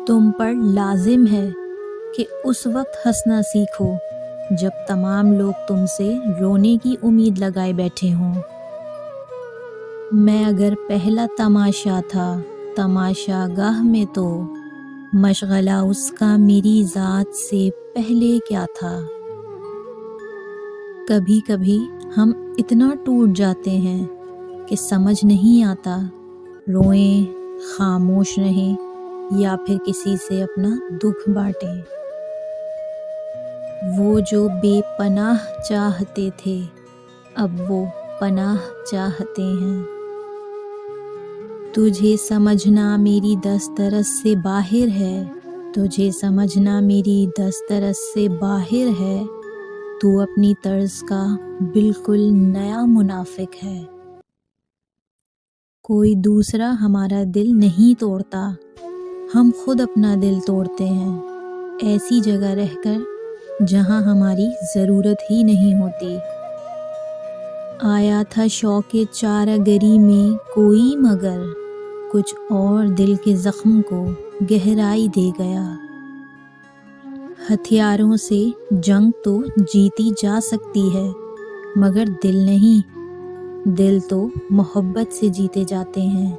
تم پر لازم ہے کہ اس وقت ہنسنا سیکھو جب تمام لوگ تم سے رونے کی امید لگائے بیٹھے ہوں۔ میں اگر پہلا تماشا تھا تماشا گاہ میں تو مشغلہ اس کا میری ذات سے پہلے کیا تھا۔ کبھی کبھی ہم اتنا ٹوٹ جاتے ہیں کہ سمجھ نہیں آتا روئیں، خاموش رہیں یا پھر کسی سے اپنا دکھ بانٹیں۔ وہ جو بے پناہ چاہتے تھے اب وہ پناہ چاہتے ہیں۔ تجھے سمجھنا میری دسترس سے باہر ہے، تجھے سمجھنا میری دسترس سے باہر ہے، تو اپنی طرز کا بالکل نیا منافق ہے۔ کوئی دوسرا ہمارا دل نہیں توڑتا، ہم خود اپنا دل توڑتے ہیں، ایسی جگہ رہ کر جہاں ہماری ضرورت ہی نہیں ہوتی۔ آیا تھا شوق چارہ گری میں کوئی مگر کچھ اور دل کے زخم کو گہرائی دے گیا۔ ہتھیاروں سے جنگ تو جیتی جا سکتی ہے مگر دل نہیں، دل تو محبت سے جیتے جاتے ہیں۔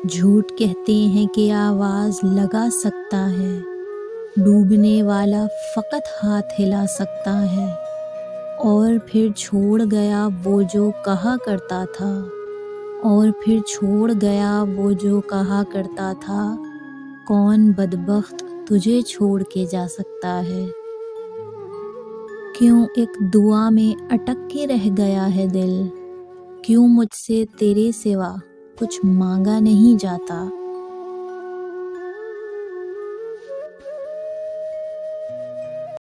جھوٹ کہتے ہیں کہ آواز لگا سکتا ہے، ڈوبنے والا فقط ہاتھ ہلا سکتا ہے، اور پھر چھوڑ گیا وہ جو کہا کرتا تھا، اور پھر چھوڑ گیا وہ جو کہا کرتا تھا، کون بدبخت تجھے چھوڑ کے جا سکتا ہے۔ کیوں ایک دعا میں اٹک کے رہ گیا ہے دل، کیوں مجھ سے تیرے سوا کچھ مانگا نہیں جاتا۔